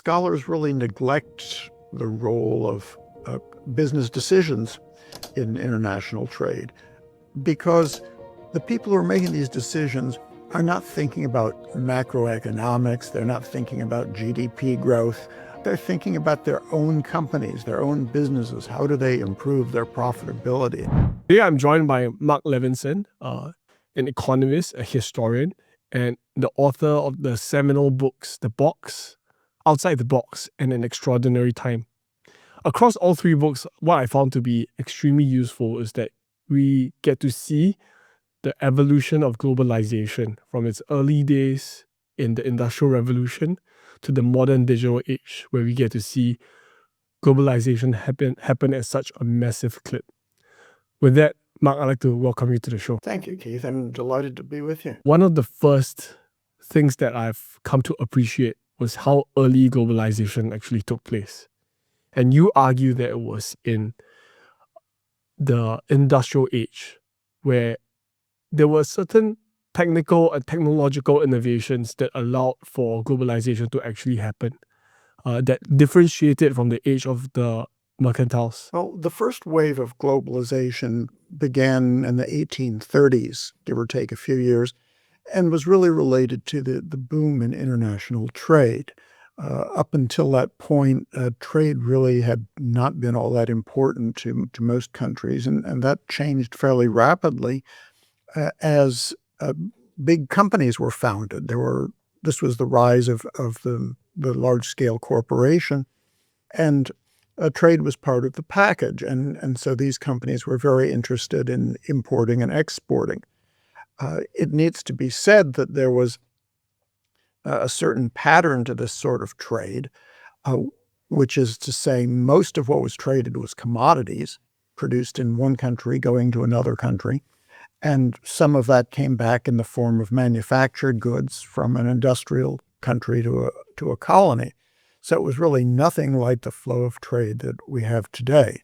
scholars really neglect the role of business decisions in international trade, because the people who are making these decisions are not thinking about macroeconomics. They're not thinking about GDP growth. They're thinking about their own companies, their own businesses. How do they improve their profitability? Today I'm joined by Marc Levinson, an economist, a historian, and the author of the seminal books, The Box, Outside the Box, and An Extraordinary Time. Across all three books, what I found to be extremely useful is that we get to see the evolution of globalization from its early days in the Industrial Revolution to the modern digital age, where we get to see globalization happen at such a massive clip. With that, Marc, I'd like to welcome you to the show. Thank you, Keith. I'm delighted to be with you. One of the first things that I've come to appreciate was how early globalization actually took place. And you argue that it was in the industrial age, where there were certain technical and technological innovations that allowed for globalization to actually happen, that differentiated from the age of the mercantiles. Well, the first wave of globalization began in the 1830s, give or take a few years, and was really related to the boom in international trade. Up until that point, trade really had not been all that important to most countries, and that changed fairly rapidly as big companies were founded. This was the rise of the large-scale corporation, and trade was part of the package, and so these companies were very interested in importing and exporting. It needs to be said that there was a certain pattern to this sort of trade, which is to say most of what was traded was commodities produced in one country going to another country, and some of that came back in the form of manufactured goods from an industrial country to a colony. So it was really nothing like the flow of trade that we have today.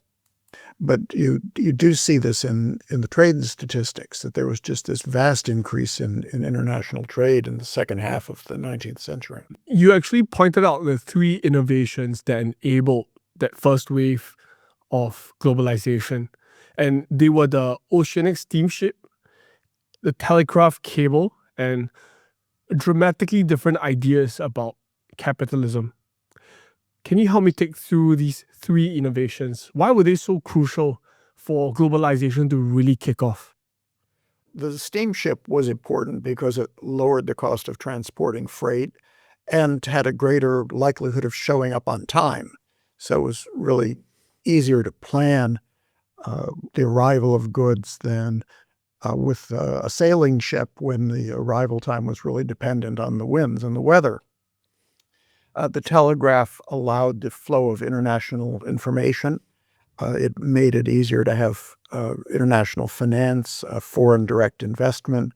But you do see this in the trade statistics, that there was just this vast increase in international trade in the second half of the 19th century. You actually pointed out the three innovations that enabled that first wave of globalization. And they were the oceanic steamship, the telegraph cable, and dramatically different ideas about capitalism. Can you help me take through these three innovations? Why were they so crucial for globalization to really kick off? The steamship was important because it lowered the cost of transporting freight and had a greater likelihood of showing up on time. So it was really easier to plan the arrival of goods than with a sailing ship, when the arrival time was really dependent on the winds and the weather. The telegraph allowed the flow of international information. It made it easier to have international finance, foreign direct investment.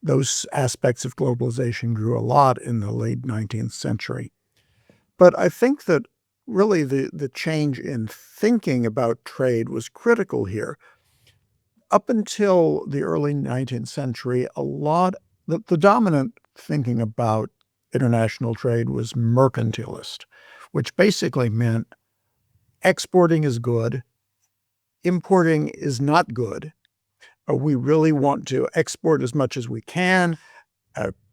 Those aspects of globalization grew a lot in the late 19th century. But I think that really the change in thinking about trade was critical here. Up until the early 19th century, the dominant thinking about international trade was mercantilist, which basically meant exporting is good, importing is not good. We really want to export as much as we can,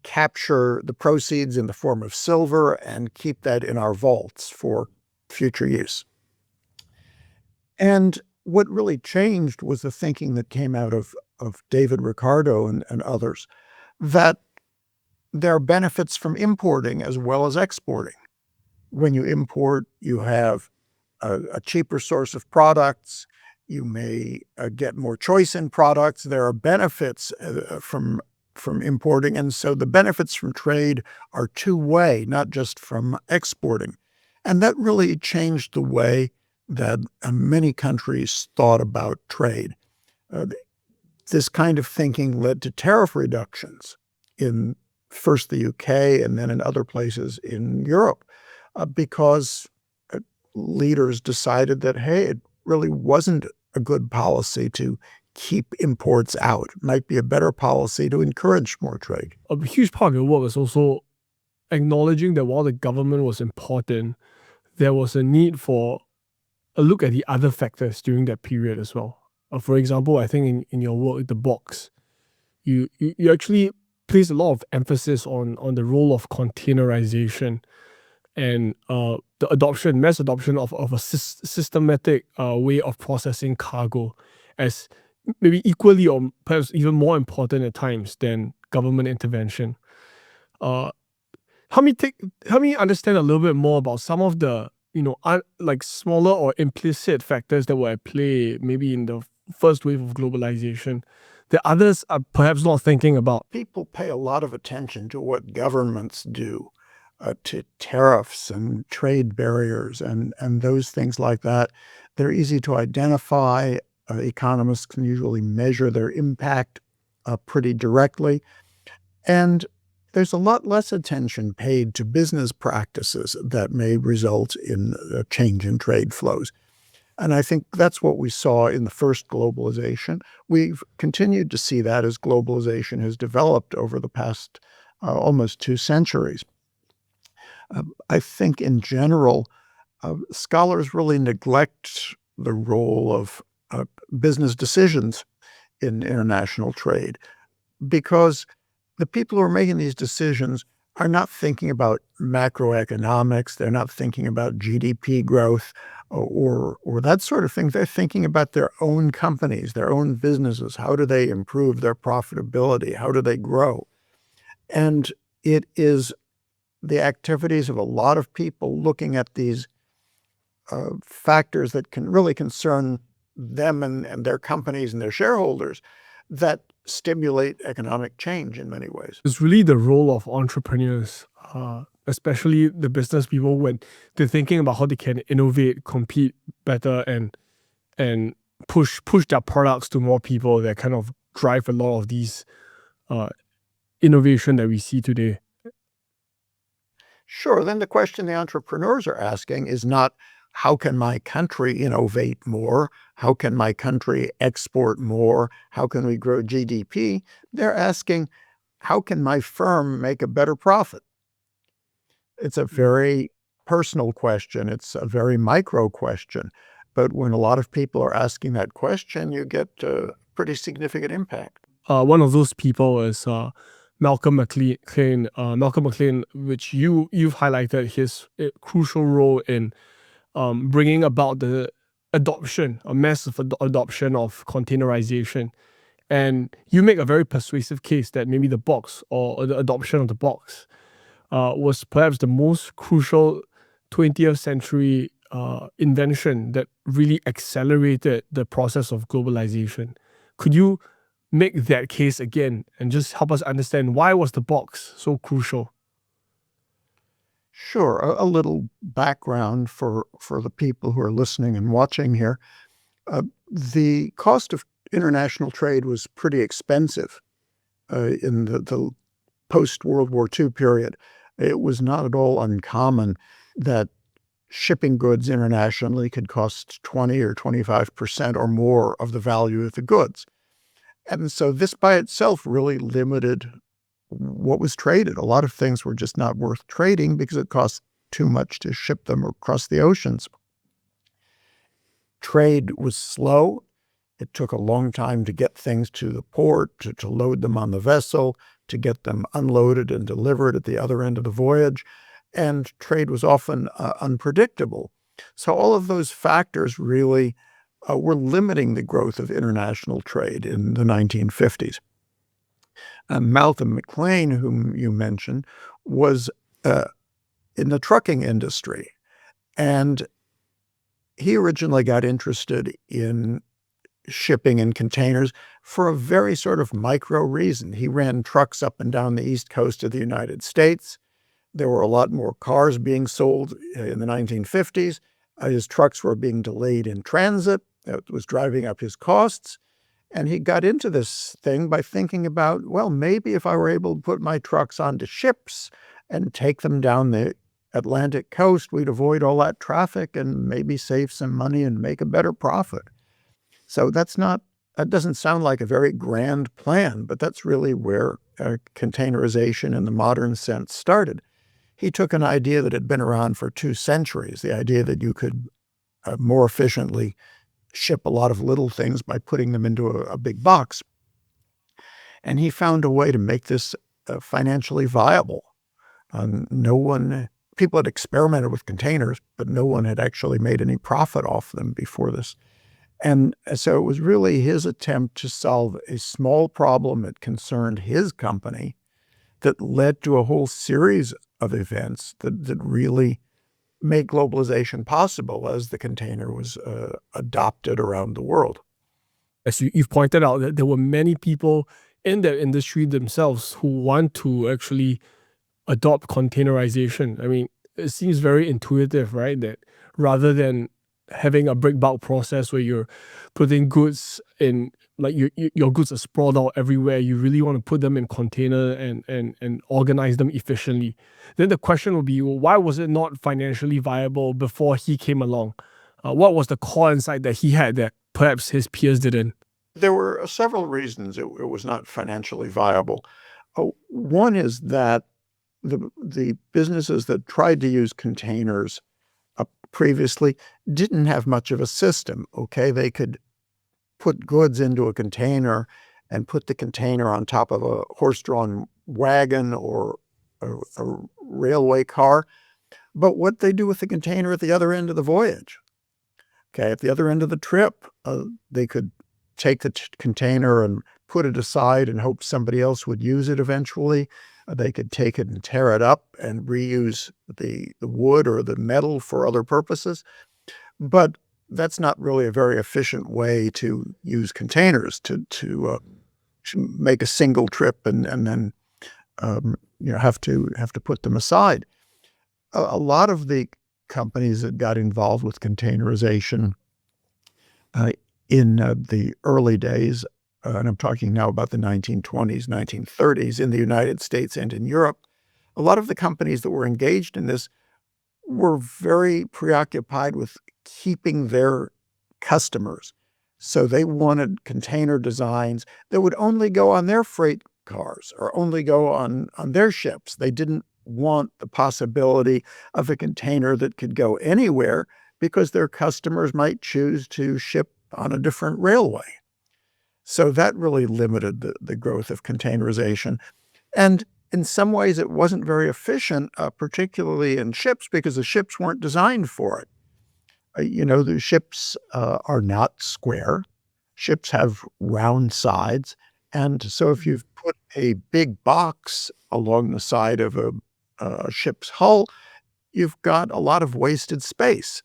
capture the proceeds in the form of silver, and keep that in our vaults for future use. And what really changed was the thinking that came out of David Ricardo and others, that there are benefits from importing as well as exporting. When you import, you have a cheaper source of products. You may get more choice in products. There are benefits from importing. And so the benefits from trade are two-way, not just from exporting. And that really changed the way that many countries thought about trade. This kind of thinking led to tariff reductions in first the UK and then in other places in Europe, because leaders decided that, hey, it really wasn't a good policy to keep imports out. It might be a better policy to encourage more trade. A huge part of your work is also acknowledging that while the government was important, there was a need for a look at the other factors during that period as well. For example, I think in your work, The Box, you actually place a lot of emphasis on the role of containerization and the mass adoption of a systematic way of processing cargo as maybe equally or perhaps even more important at times than government intervention. Uh, help me understand a little bit more about some of the like smaller or implicit factors that were at play maybe in the first wave of globalization that others are perhaps not thinking about. People pay a lot of attention to what governments do, to tariffs and trade barriers and those things like that. They're easy to identify. Economists can usually measure their impact pretty directly. And there's a lot less attention paid to business practices that may result in a change in trade flows. And I think that's what we saw in the first globalization. We've continued to see that as globalization has developed over the past almost 2 centuries. I think in general, scholars really neglect the role of business decisions in international trade because the people who are making these decisions are not thinking about macroeconomics. They're not thinking about GDP growth or that sort of thing. They're thinking about their own companies, their own businesses. How do they improve their profitability? How do they grow? And it is the activities of a lot of people looking at these factors that can really concern them and their companies and their shareholders that stimulate economic change in many ways. It's really the role of entrepreneurs, especially the business people, when they're thinking about how they can innovate, compete better, and push their products to more people that kind of drive a lot of these innovation that we see today. Sure. Then the question the entrepreneurs are asking is not, how can my country innovate more? How can my country export more? How can we grow GDP? They're asking, how can my firm make a better profit? It's a very personal question. It's a very micro question. But when a lot of people are asking that question, you get a pretty significant impact. One of those people is Malcolm McLean. Malcolm McLean, which you've highlighted his crucial role in bringing about the massive adoption of containerization. And you make a very persuasive case that maybe the box or the adoption of the box was perhaps the most crucial 20th century invention that really accelerated the process of globalization. Could you make that case again and just help us understand why was the box so crucial? Sure. A little background for the people who are listening and watching here. The cost of international trade was pretty expensive in the post-World War II period. It was not at all uncommon that shipping goods internationally could cost 20 or 25% or more of the value of the goods. And so this by itself really limited what was traded. A lot of things were just not worth trading because it cost too much to ship them across the oceans. Trade was slow. It took a long time to get things to the port, to load them on the vessel, to get them unloaded and delivered at the other end of the voyage. And trade was often unpredictable. So all of those factors really were limiting the growth of international trade in the 1950s. Malcolm McLean, whom you mentioned, was in the trucking industry. And he originally got interested in shipping in containers for a very sort of micro reason. He ran trucks up and down the East Coast of the United States. There were a lot more cars being sold in the 1950s. His trucks were being delayed in transit. It was driving up his costs. And he got into this thing by thinking about, well, maybe if I were able to put my trucks onto ships and take them down the Atlantic coast, we'd avoid all that traffic and maybe save some money and make a better profit. So that doesn't sound like a very grand plan, but that's really where containerization in the modern sense started. He took an idea that had been around for 2 centuries, the idea that you could more efficiently ship a lot of little things by putting them into a big box. And he found a way to make this financially viable. People had experimented with containers, but no one had actually made any profit off them before this. And so it was really his attempt to solve a small problem that concerned his company that led to a whole series of events that really made globalization possible as the container was adopted around the world. As you've pointed out, that there were many people in that industry themselves who want to actually adopt containerization. I mean, it seems very intuitive, right? That rather than having a break bulk process where you're putting goods in, like your goods are sprawled out everywhere, you really want to put them in container and organize them efficiently. Then the question would be, well, why was it not financially viable before he came along? What was the core insight that he had that perhaps his peers didn't? There were several reasons it was not financially viable. One is that the businesses that tried to use containers previously didn't have much of a system. Okay, they could put goods into a container and put the container on top of a horse-drawn wagon or a railway car. But what they do with the container at the other end of the voyage? Okay, at the other end of the trip, they could take the container and put it aside and hope somebody else would use it eventually. They could take it and tear it up and reuse the wood or the metal for other purposes. But that's not really a very efficient way to use containers to make a single trip and then have to put them aside. A lot of the companies that got involved with containerization in the early days, and I'm talking now about the 1920s, 1930s in the United States and in Europe, a lot of the companies that were engaged in this were very preoccupied with keeping their customers. So they wanted container designs that would only go on their freight cars or only go on their ships. They didn't want the possibility of a container that could go anywhere because their customers might choose to ship on a different railway. So that really limited the growth of containerization. And in some ways, it wasn't very efficient, particularly in ships, because the ships weren't designed for it. The ships are not square. Ships have round sides. And so if you've put a big box along the side of a ship's hull, you've got a lot of wasted space.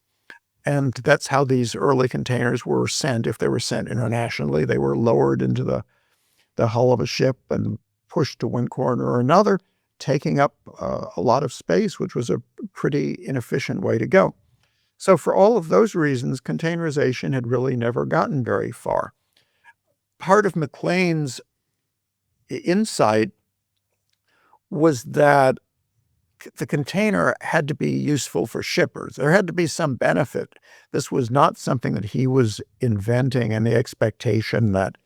And that's how these early containers were sent. If they were sent internationally, they were lowered into the hull of a ship and pushed to one corner or another, taking up a lot of space, which was a pretty inefficient way to go. So for all of those reasons, containerization had really never gotten very far. Part of McLean's insight was that the container had to be useful for shippers. There had to be some benefit. This was not something that he was inventing in the expectation that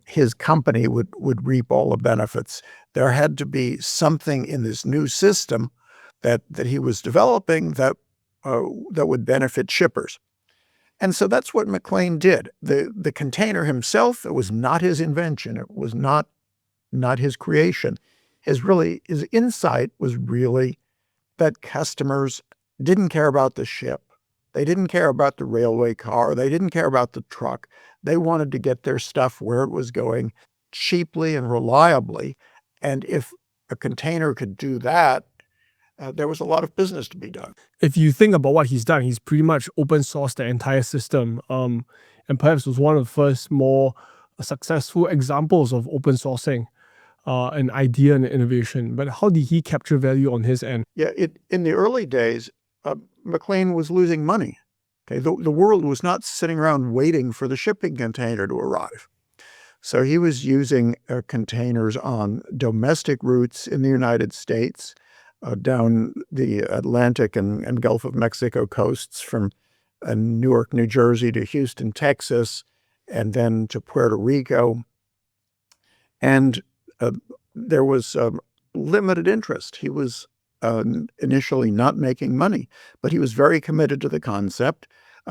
his company would reap all the benefits. There had to be something in this new system that he was developing that would benefit shippers. And so that's what McLean did. The container himself, it was not his invention. It was not his creation. His insight was really that customers didn't care about the ship. They didn't care about the railway car. They didn't care about the truck. They wanted to get their stuff where it was going cheaply and reliably. And if a container could do that, there was a lot of business to be done. If you think about what he's done, he's pretty much open sourced the entire system, and perhaps was one of the first more successful examples of open sourcing an idea and innovation. But how did he capture value on his end? Yeah, in the early days, McLean was losing money. Okay, the world was not sitting around waiting for the shipping container to arrive. So he was using containers on domestic routes in the United States, down the Atlantic and Gulf of Mexico coasts from Newark, New Jersey to Houston, Texas, and then to Puerto Rico. And there was limited interest. He was initially not making money, but he was very committed to the concept.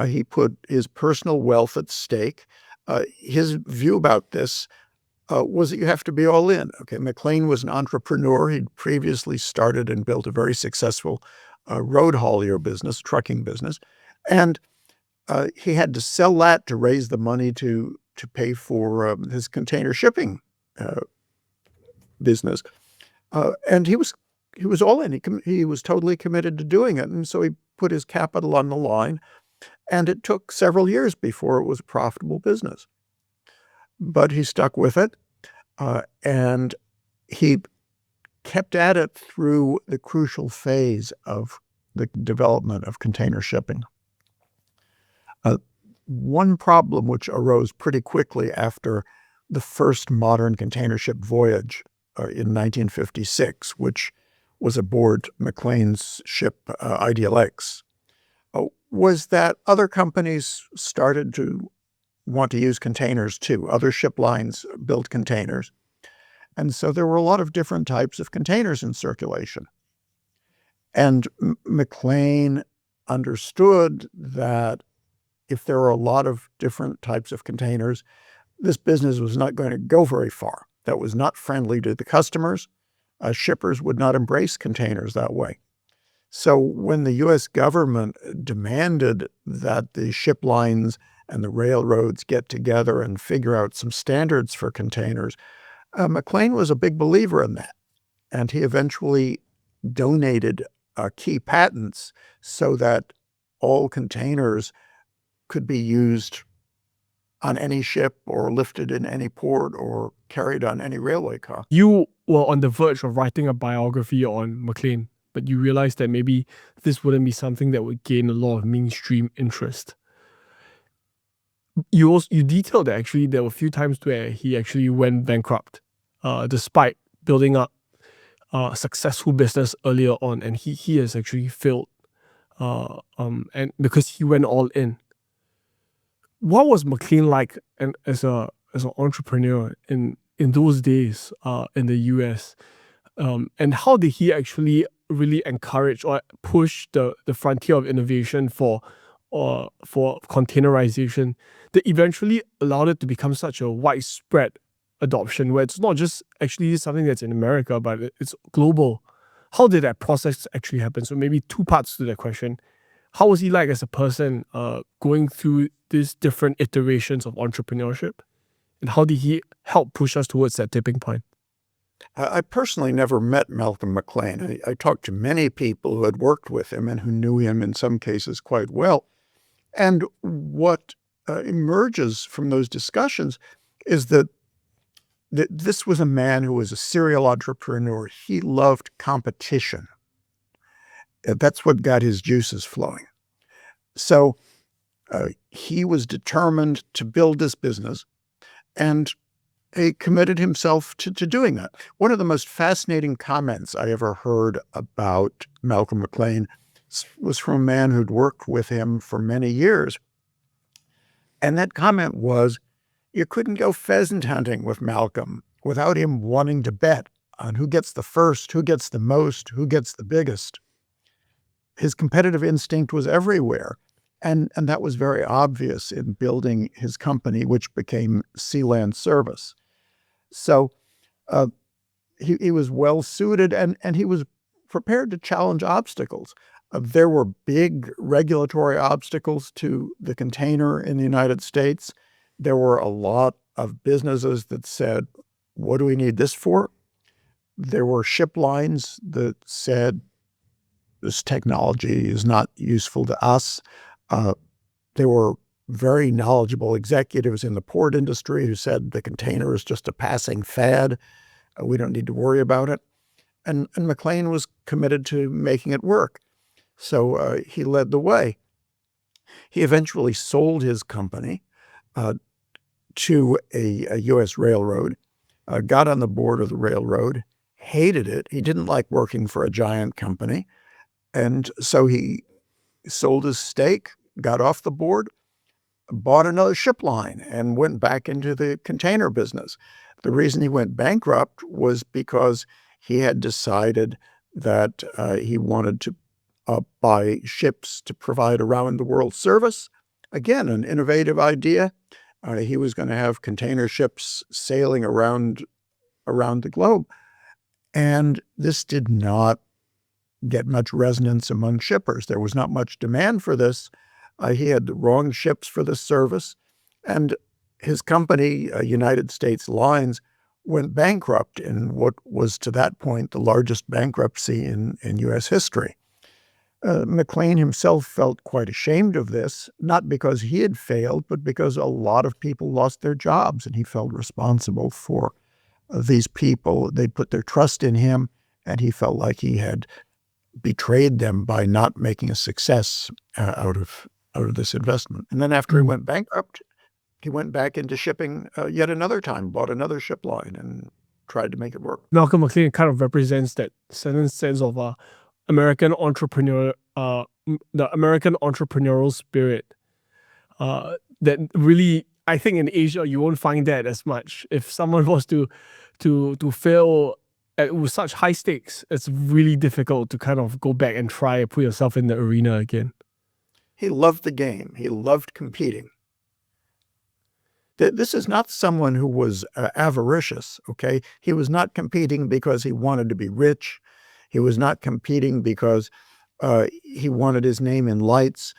He put his personal wealth at stake. His view about this was that you have to be all in. Okay, McLean was an entrepreneur. He'd previously started and built a very successful road haulier business, trucking business, and he had to sell that to raise the money to pay for his container shipping business. And he was all in. He was totally committed to doing it, and so he put his capital on the line. And it took several years before it was a profitable business. But he stuck with it, and he kept at it through the crucial phase of the development of container shipping. One problem which arose pretty quickly after the first modern container ship voyage in 1956, which was aboard McLean's ship Ideal X, was that other companies started to want to use containers too. Other ship lines built containers. And so there were a lot of different types of containers in circulation. And McLean understood that if there were a lot of different types of containers, this business was not going to go very far. That was not friendly to the customers. Shippers would not embrace containers that way. So when the U.S. government demanded that the ship lines and the railroads get together and figure out some standards for containers, McLean was a big believer in that. And he eventually donated key patents so that all containers could be used on any ship or lifted in any port or carried on any railway car. You were on the verge of writing a biography on McLean, but you realized that maybe this wouldn't be something that would gain a lot of mainstream interest. You detailed that actually there were a few times where he actually went bankrupt, despite building up a successful business earlier on, and he has actually failed, and because he went all in. What was McLean like as an entrepreneur in those days in the US, and how did he actually really encourage or push the frontier of innovation for containerization that eventually allowed it to become such a widespread adoption, where it's not just actually something that's in America, but it's global? How did that process actually happen? So maybe two parts to that question. How was he like as a person going through these different iterations of entrepreneurship? And how did he help push us towards that tipping point? I personally never met Malcolm McLean. I talked to many people who had worked with him and who knew him in some cases quite well. And what emerges from those discussions is that this was a man who was a serial entrepreneur. He loved competition. That's what got his juices flowing. So he was determined to build this business, and he committed himself to doing that. One of the most fascinating comments I ever heard about Malcolm McLean was from a man who'd worked with him for many years. And that comment was, you couldn't go pheasant hunting with Malcolm without him wanting to bet on who gets the first, who gets the most, who gets the biggest. His competitive instinct was everywhere. And that was very obvious in building his company, which became Sealand Service. So he was well suited, and he was prepared to challenge obstacles. There were big regulatory obstacles to the container in the United States. There were a lot of businesses that said, what do we need this for? There were ship lines that said, this technology is not useful to us. There were very knowledgeable executives in the port industry who said the container is just a passing fad. We don't need to worry about it. And McLean was committed to making it work. So he led the way. He eventually sold his company to a U.S. railroad, got on the board of the railroad, hated it. He didn't like working for a giant company. And so he sold his stake, got off the board, bought another ship line, and went back into the container business. The reason he went bankrupt was because he had decided that he wanted to buy ships to provide around-the-world service. Again, an innovative idea. He was going to have container ships sailing around the globe. And this did not get much resonance among shippers. There was not much demand for this. He had the wrong ships for this service. And his company, United States Lines, went bankrupt in what was to that point the largest bankruptcy in U.S. history. McLean himself felt quite ashamed of this, not because he had failed, but because a lot of people lost their jobs, and he felt responsible for these people. They put their trust in him, and he felt like he had betrayed them by not making a success out of this investment. And then after he went bankrupt, he went back into shipping yet another time, bought another ship line, and tried to make it work. Malcolm McLean kind of represents that certain sense of American entrepreneur, the American entrepreneurial spirit that really, I think in Asia, you won't find that as much. If someone was to fail with such high stakes, it's really difficult to kind of go back and try and put yourself in the arena again. He loved the game. He loved competing. This is not someone who was avaricious, okay? He was not competing because he wanted to be rich. He was not competing because he wanted his name in lights.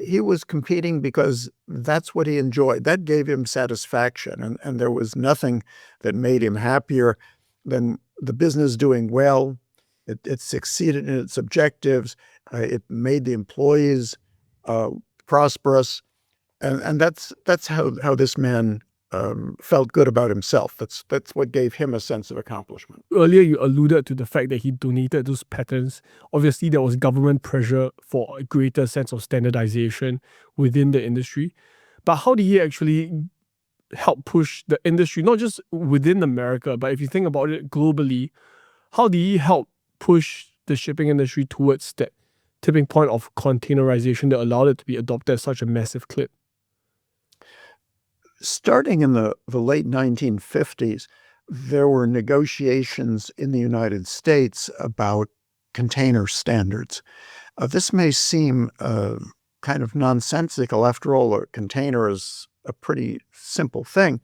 He was competing because that's what he enjoyed. That gave him satisfaction, and there was nothing that made him happier than the business doing well. It succeeded in its objectives. It made the employees prosperous. And that's how this man felt good about himself. That's what gave him a sense of accomplishment. Earlier, you alluded to the fact that he donated those patents. Obviously, there was government pressure for a greater sense of standardization within the industry. But how did he actually help push the industry, not just within America, but if you think about it globally, how did he help push the shipping industry towards that tipping point of containerization that allowed it to be adopted at such a massive clip? Starting in the late 1950s, there were negotiations in the United States about container standards. This may seem kind of nonsensical. After all, a container is a pretty simple thing.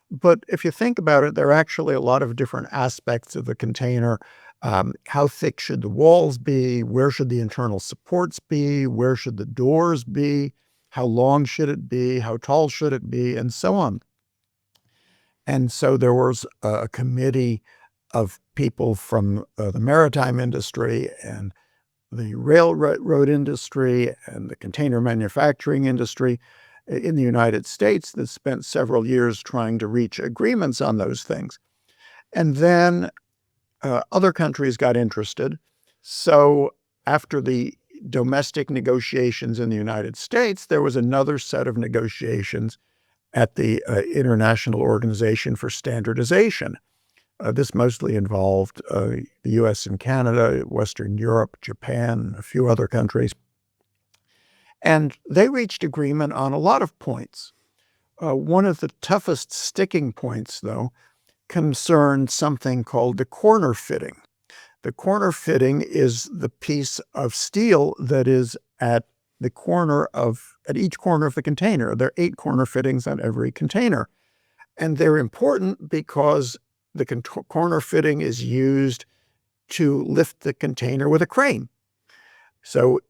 But if you think about it, there are actually a lot of different aspects of the container. How thick should the walls be? Where should the internal supports be? Where should the doors be? How long should it be? How tall should it be? And so on. And so there was a committee of people from the maritime industry and the railroad industry and the container manufacturing industry in the United States that spent several years trying to reach agreements on those things. And then other countries got interested. So after the domestic negotiations in the United States, there was another set of negotiations at the International Organization for Standardization. This mostly involved the U.S. and Canada, Western Europe, Japan, a few other countries. And they reached agreement on a lot of points. One of the toughest sticking points, though, concerned something called the corner fitting. The corner fitting is the piece of steel that is at each corner of the container. There are 8 corner fittings on every container. And they're important because the corner fitting is used to lift the container with a crane. So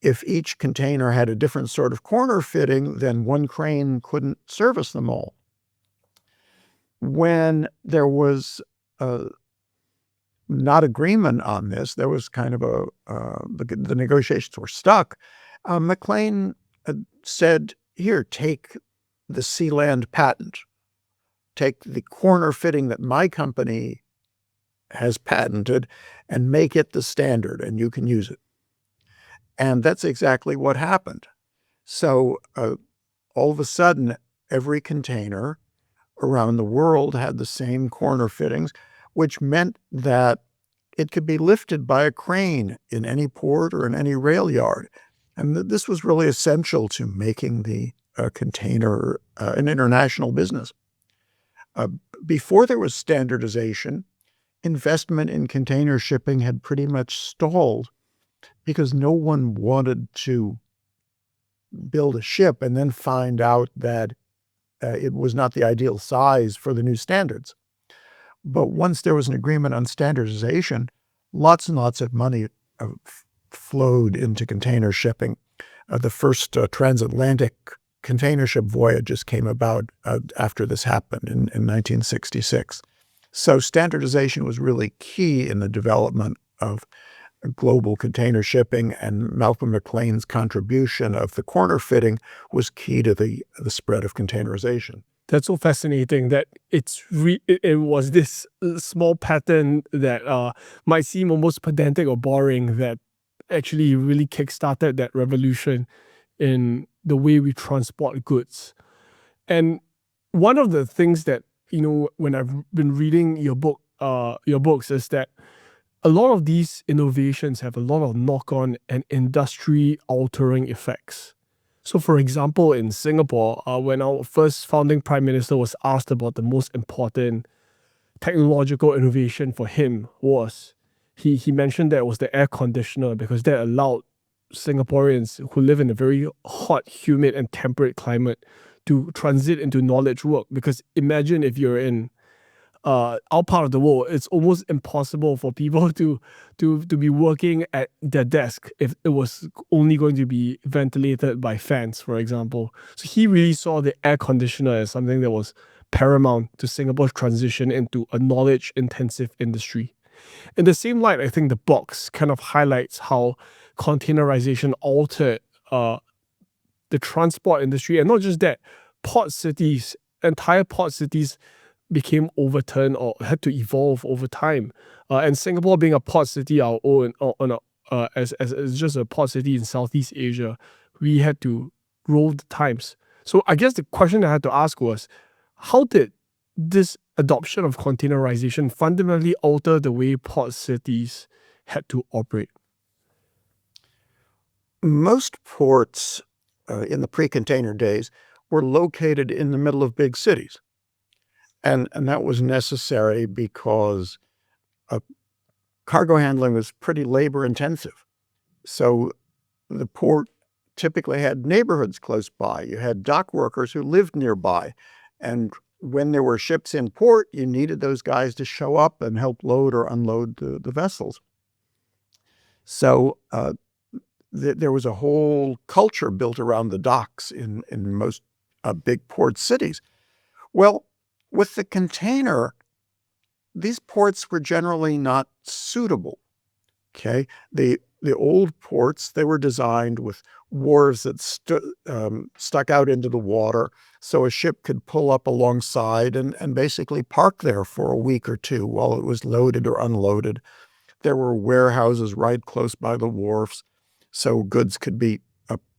if each container had a different sort of corner fitting, then one crane couldn't service them all. When there was not agreement on this, there was kind of the negotiations were stuck. McLean said, here, take the Sealand patent. Take the corner fitting that my company has patented and make it the standard, and you can use it. And that's exactly what happened. So all of a sudden, every container around the world had the same corner fittings, which meant that it could be lifted by a crane in any port or in any rail yard. And this was really essential to making the container an international business. Before there was standardization, investment in container shipping had pretty much stalled because no one wanted to build a ship and then find out that it was not the ideal size for the new standards. But once there was an agreement on standardization, lots and lots of money flowed into container shipping. The first transatlantic container ship voyages came about after this happened in 1966. So standardization was really key in the development of global container shipping, and Malcolm McLean's contribution of the corner fitting was key to the spread of containerization. That's so fascinating that it was this small pattern that might seem almost pedantic or boring that actually really kickstarted that revolution in the way we transport goods. And one of the things that, when I've been reading your books is that a lot of these innovations have a lot of knock-on and industry-altering effects. So, for example, in Singapore, when our first founding prime minister was asked about the most important technological innovation for him was, he mentioned that it was the air conditioner, because that allowed Singaporeans who live in a very hot, humid, and temperate climate to transit into knowledge work. Because imagine if you're in our part of the world, it's almost impossible for people to be working at their desk if it was only going to be ventilated by fans, for example. So he really saw the air conditioner as something that was paramount to Singapore's transition into a knowledge-intensive industry. In the same light, I think the box kind of highlights how containerization altered the transport industry. And not just that, entire port cities became overturned or had to evolve over time. And Singapore being a port city, as just a port city in Southeast Asia, we had to roll the times. So I guess the question I had to ask was, how did this adoption of containerization fundamentally alter the way port cities had to operate? Most ports in the pre-container days were located in the middle of big cities. And that was necessary because cargo handling was pretty labor intensive. So the port typically had neighborhoods close by. You had dock workers who lived nearby. And when there were ships in port, you needed those guys to show up and help load or unload the vessels. So there was a whole culture built around the docks in most big port cities. Well, with the container, these ports were generally not suitable. Okay, the old ports, they were designed with wharves that stuck out into the water, so a ship could pull up alongside and basically park there for a week or two while it was loaded or unloaded. There were warehouses right close by the wharfs, so goods could be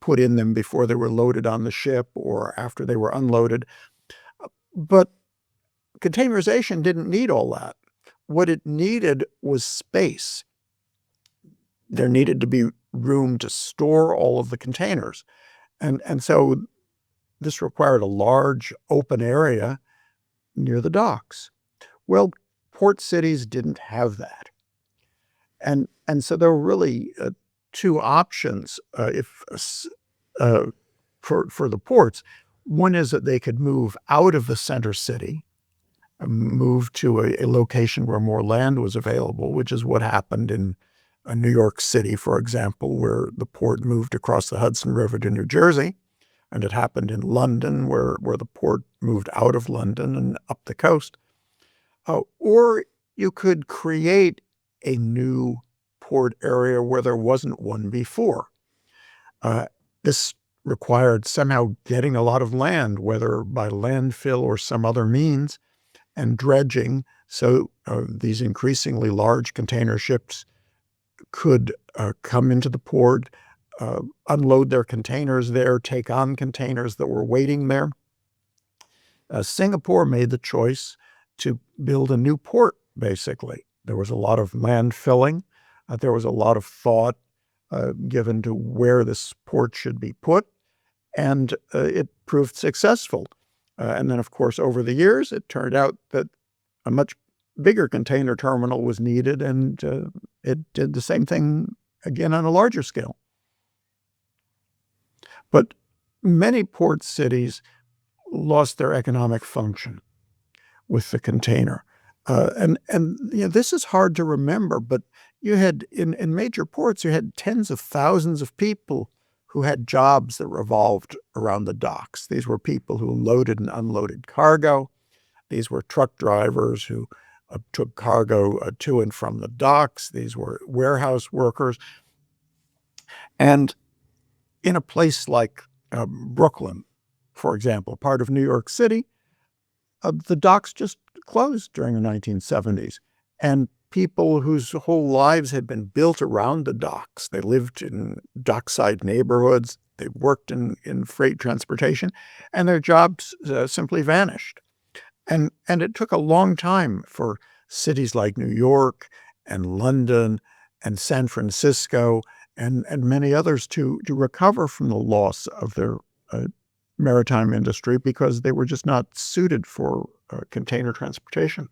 put in them before they were loaded on the ship or after they were unloaded. But containerization didn't need all that. What it needed was space. There needed to be room to store all of the containers. And so this required a large open area near the docks. Well, port cities didn't have that. And so there were really two options for the ports. One is that they could move out of the center city, move to a location where more land was available, which is what happened in New York City, for example, where the port moved across the Hudson River to New Jersey. And it happened in London, where the port moved out of London and up the coast. Or you could create a new port area where there wasn't one before. This required somehow getting a lot of land, whether by landfill or some other means, and dredging, so these increasingly large container ships could come into the port, unload their containers there, take on containers that were waiting there. Singapore made the choice to build a new port, basically. There was a lot of land filling. There was a lot of thought given to where this port should be put, and it proved successful. And then, of course, over the years, it turned out that a much bigger container terminal was needed, and it did the same thing again on a larger scale. But many port cities lost their economic function with the container. This is hard to remember, but you had in major ports, you had tens of thousands of people who had jobs that revolved around the docks. These were people who loaded and unloaded cargo. These were truck drivers who took cargo to and from the docks. These were warehouse workers. And in a place like Brooklyn, for example, part of New York City, the docks just closed during the 1970s. And people whose whole lives had been built around the docks, they lived in dockside neighborhoods, they worked in freight transportation, and their jobs simply vanished. And it took a long time for cities like New York and London and San Francisco and many others to recover from the loss of their maritime industry because they were just not suited for container transportation.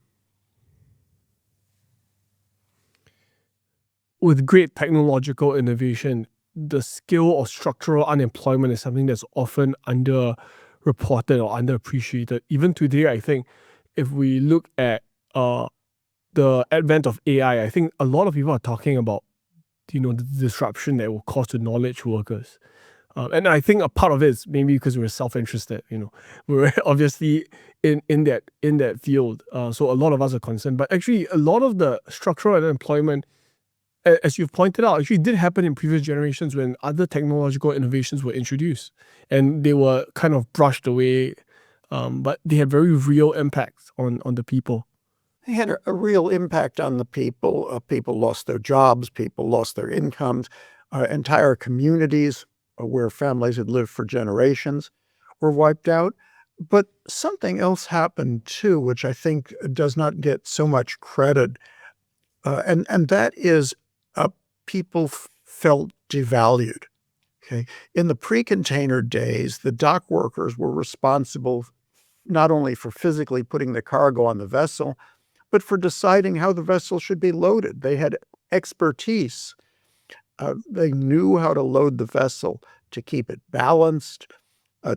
With great technological innovation, the scale of structural unemployment is something that's often underreported or underappreciated. Even today, I think if we look at the advent of AI, I think a lot of people are talking about, the disruption that will cause to knowledge workers. And I think a part of it is maybe because we're self-interested. We're obviously in that field. So a lot of us are concerned. But actually, a lot of the structural unemployment, as you've pointed out, actually did happen in previous generations when other technological innovations were introduced. And they were kind of brushed away, but they had very real impacts on the people. They had a real impact on the people. People lost their jobs. People lost their incomes. Entire communities where families had lived for generations were wiped out. But something else happened too, which I think does not get so much credit. And that is people felt devalued. Okay. In the pre-container days, the dock workers were responsible not only for physically putting the cargo on the vessel, but for deciding how the vessel should be loaded. They had expertise. They knew how to load the vessel to keep it balanced,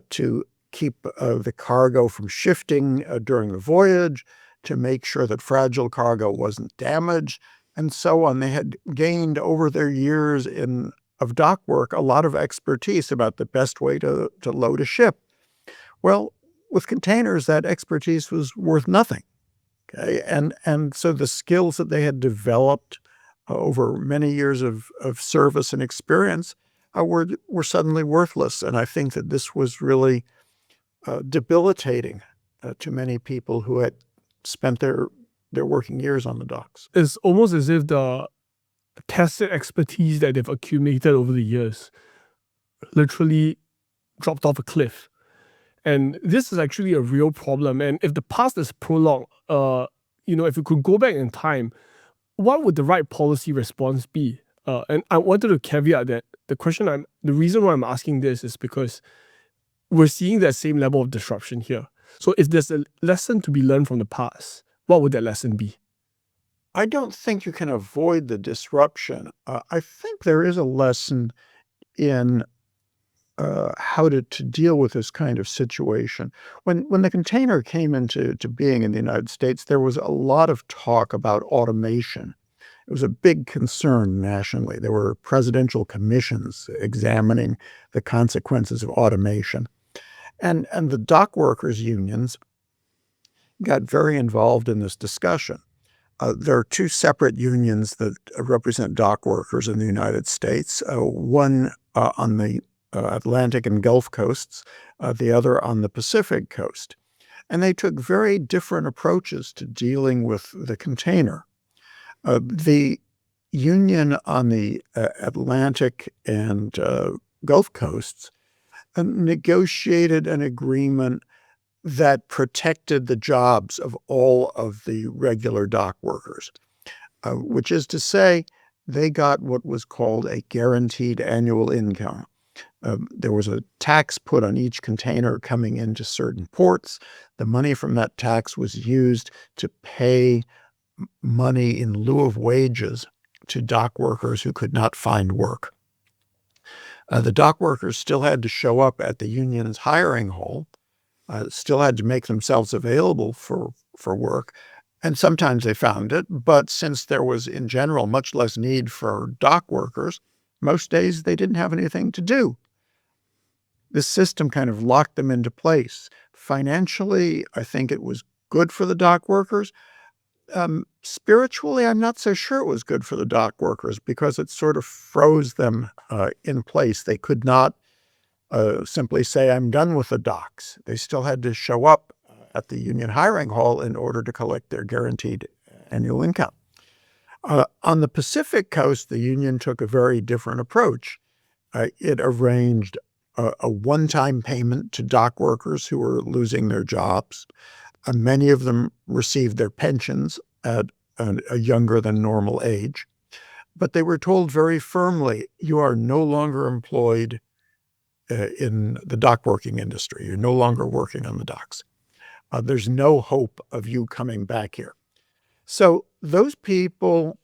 to keep the cargo from shifting during the voyage, to make sure that fragile cargo wasn't damaged, and so on. They had gained over their years of dock work a lot of expertise about the best way to load a ship. Well, with containers, that expertise was worth nothing. Okay, and so the skills that they had developed over many years of service and experience were suddenly worthless. And I think that this was really debilitating to many people who had spent their working years on the docks. It's almost as if the tacit expertise that they've accumulated over the years literally dropped off a cliff. And this is actually a real problem. And if the past is prologue, if we could go back in time, what would the right policy response be? And I wanted to caveat that the reason why I'm asking this is because we're seeing that same level of disruption here. So if there's a lesson to be learned from the past, what would that lesson be? I don't think you can avoid the disruption. I think there is a lesson in how to deal with this kind of situation. When the container came into being in the United States, there was a lot of talk about automation. It was a big concern nationally. There were presidential commissions examining the consequences of automation. And the dock workers unions got very involved in this discussion. There are two separate unions that represent dock workers in the United States, one on the Atlantic and Gulf coasts, the other on the Pacific coast. And they took very different approaches to dealing with the container. The union on the Atlantic and Gulf coasts negotiated an agreement that protected the jobs of all of the regular dock workers, which is to say they got what was called a guaranteed annual income. There was a tax put on each container coming into certain ports. The money from that tax was used to pay money in lieu of wages to dock workers who could not find work. The dock workers still had to show up at the union's hiring hall, still had to make themselves available for work, and sometimes they found it. But since there was, in general, much less need for dock workers, most days they didn't have anything to do. This system kind of locked them into place. Financially, I think it was good for the dock workers. Spiritually, I'm not so sure it was good for the dock workers because it sort of froze them in place. They could not simply say, I'm done with the docks. They still had to show up at the union hiring hall in order to collect their guaranteed annual income. On the Pacific Coast, the union took a very different approach. It arranged a one-time payment to dock workers who were losing their jobs. Many of them received their pensions at a younger than normal age. But they were told very firmly, you are no longer employed in the dock working industry. You're no longer working on the docks. There's no hope of you coming back here. So those people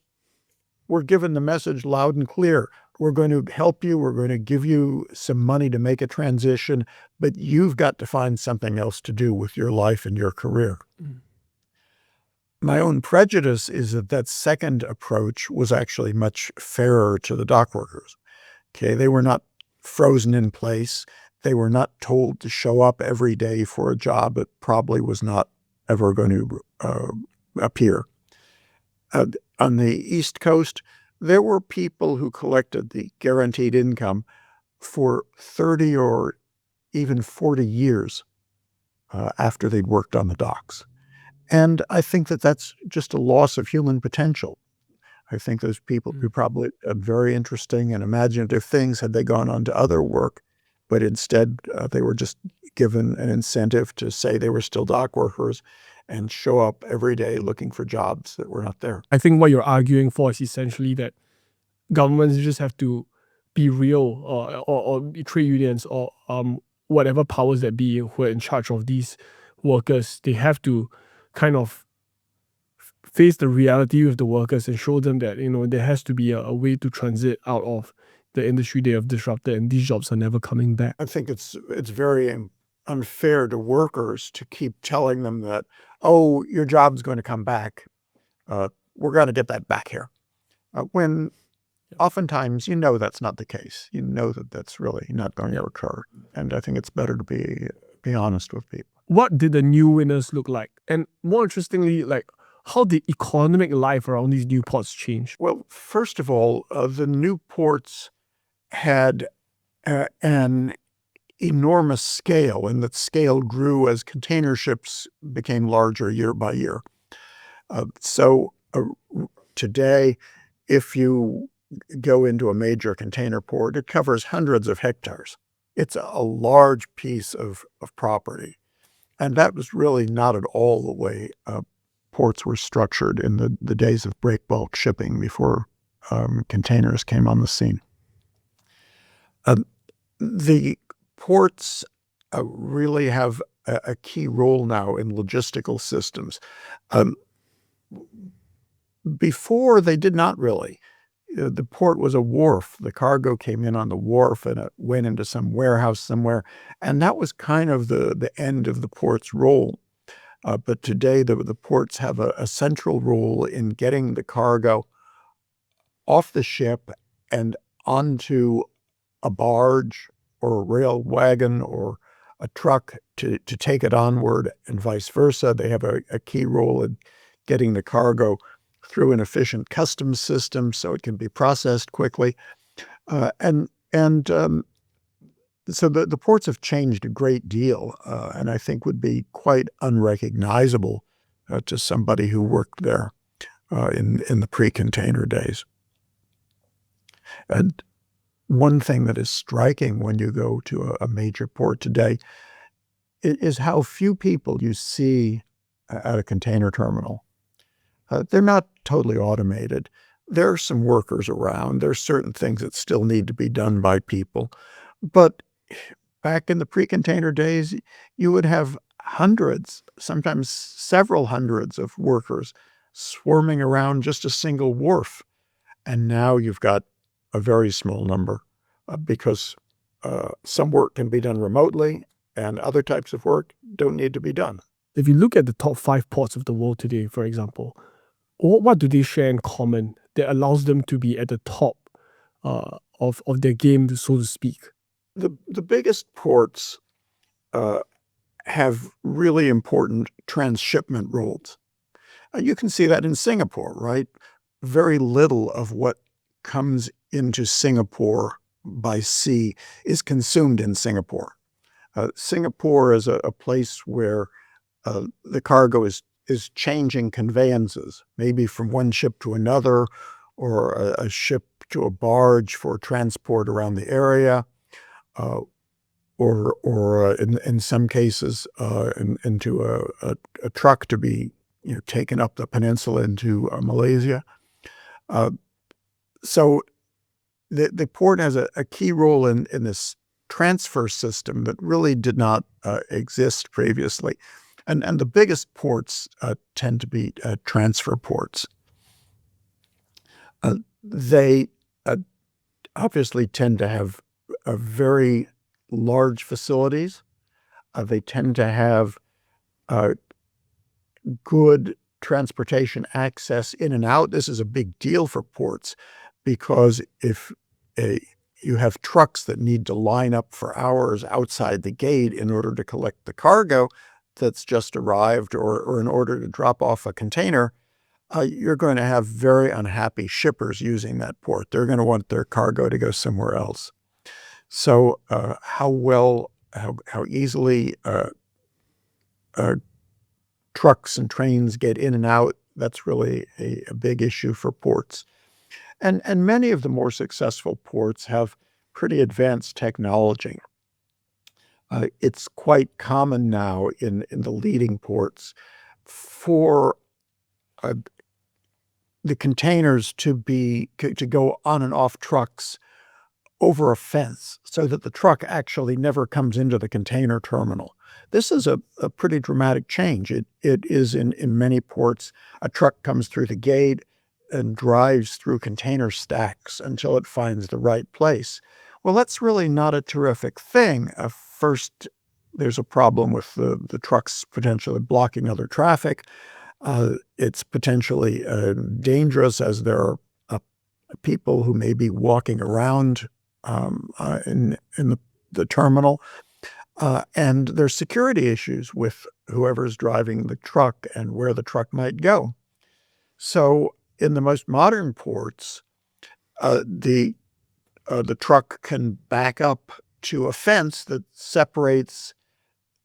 were given the message loud and clear. We're going to help you. We're going to give you some money to make a transition, but you've got to find something else to do with your life and your career. Mm. My own prejudice is that second approach was actually much fairer to the dock workers. Okay, they were not frozen in place. They were not told to show up every day for a job that probably was not ever going to appear. On the East Coast, there were people who collected the guaranteed income for 30 or even 40 years after they'd worked on the docks. And I think that that's just a loss of human potential. I think those people who probably very interesting and imaginative things had they gone on to other work, but instead they were just given an incentive to say they were still dock workers and show up every day looking for jobs that were not there. I think what you're arguing for is essentially that governments just have to be real, or trade unions or whatever powers that be who are in charge of these workers. They have to kind of face the reality with the workers and show them that, there has to be a way to transit out of the industry they have disrupted, and these jobs are never coming back. I think it's very unfair to workers to keep telling them that, oh, your job's going to come back. We're going to get that back here. When oftentimes, that's not the case. That that's really not going to occur. And I think it's better to be honest with people. What did the new winners look like? And more interestingly, how did economic life around these new ports change? Well, first of all, the new ports had an enormous scale, and that scale grew as container ships became larger year by year. So today, if you go into a major container port, it covers hundreds of hectares. It's a large piece of property. And that was really not at all the way ports were structured in the days of break bulk shipping before containers came on the scene. The ports really have a key role now in logistical systems. Before, they did not really. The port was a wharf. The cargo came in on the wharf and it went into some warehouse somewhere. And that was kind of the end of the port's role. But today, the ports have a central role in getting the cargo off the ship and onto a barge or a rail wagon or a truck to take it onward, and vice versa. They have a key role in getting the cargo through an efficient customs system so it can be processed quickly. So the ports have changed a great deal, and I think would be quite unrecognizable to somebody who worked there in the pre-container days. And one thing that is striking when you go to a major port today is how few people you see at a container terminal. They're not totally automated. There are some workers around. There are certain things that still need to be done by people. But back in the pre-container days, you would have hundreds, sometimes several hundreds of workers swarming around just a single wharf. And now you've got a very small number because some work can be done remotely and other types of work don't need to be done. If you look at the top 5 ports of the world today, for example, what do they share in common that allows them to be at the top of their game, so to speak? The biggest ports have really important transshipment roles. You can see that in Singapore, right? Very little of what comes into Singapore by sea is consumed in Singapore. Singapore is a place where the cargo is changing conveyances, maybe from one ship to another, or a ship to a barge for transport around the area, or in some cases into a truck to be taken up the peninsula into Malaysia. So the port has a key role in this transfer system that really did not exist previously. And the biggest ports tend to be transfer ports. They obviously tend to have very large facilities. They tend to have good transportation access in and out. This is a big deal for ports because if you have trucks that need to line up for hours outside the gate in order to collect the cargo that's just arrived or in order to drop off a container, you're going to have very unhappy shippers using that port. They're going to want their cargo to go somewhere else. So how easily trucks and trains get in and out, that's really a big issue for ports. And many of the more successful ports have pretty advanced technology. It's quite common now in the leading ports for the containers to go on and off trucks over a fence so that the truck actually never comes into the container terminal. This is a pretty dramatic change. It is in many ports. A truck comes through the gate and drives through container stacks until it finds the right place. Well, that's really not a terrific thing. First, there's a problem with the trucks potentially blocking other traffic. It's potentially dangerous as there are people who may be walking around in the terminal. And there's security issues with whoever's driving the truck and where the truck might go. So in the most modern ports, the truck can back up to a fence that separates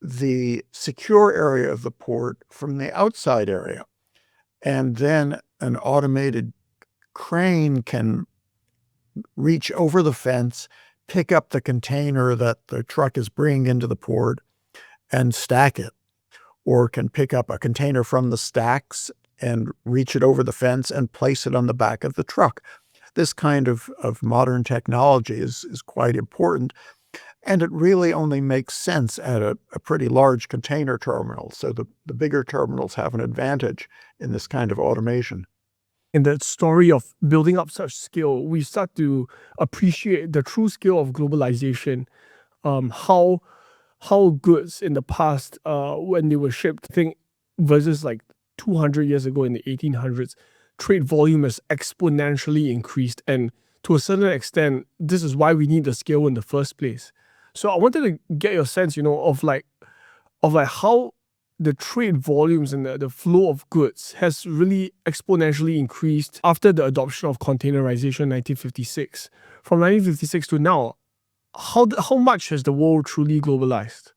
the secure area of the port from the outside area. And then an automated crane can reach over the fence, pick up the container that the truck is bringing into the port and stack it, or can pick up a container from the stacks and reach it over the fence and place it on the back of the truck. This kind of modern technology is quite important, and it really only makes sense at a pretty large container terminal. So the bigger terminals have an advantage in this kind of automation. In the story of building up such skill, we start to appreciate the true scale of globalization, how goods in the past, when they were shipped, I think versus like 200 years ago in the 1800s, trade volume has exponentially increased. And to a certain extent, this is why we need the scale in the first place. So I wanted to get your sense, of how the trade volumes and the flow of goods has really exponentially increased after the adoption of containerization in 1956. From 1956 to now, how much has the world truly globalized?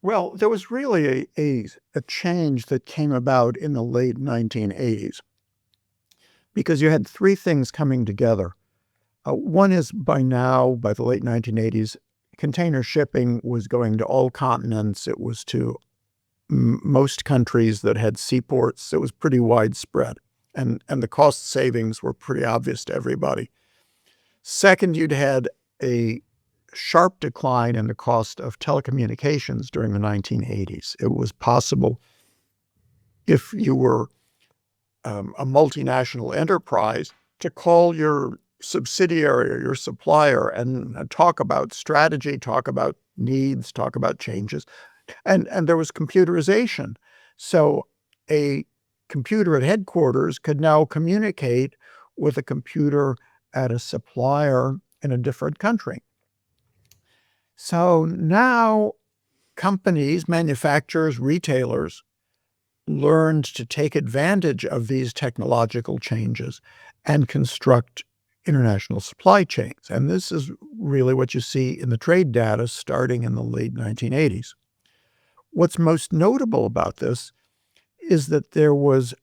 Well, there was really a change that came about in the late 1980s because you had three things coming together. One is by the late 1980s, container shipping was going to all continents. It was to most countries that had seaports. It was pretty widespread, and the cost savings were pretty obvious to everybody. Second, you'd had a sharp decline in the cost of telecommunications during the 1980s. It was possible, if you were a multinational enterprise to call your subsidiary or your supplier and talk about strategy, talk about needs, talk about changes. And there was computerization. So a computer at headquarters could now communicate with a computer at a supplier in a different country. So now companies, manufacturers, retailers learned to take advantage of these technological changes and construct international supply chains. And this is really what you see in the trade data starting in the late 1980s. What's most notable about this is that there was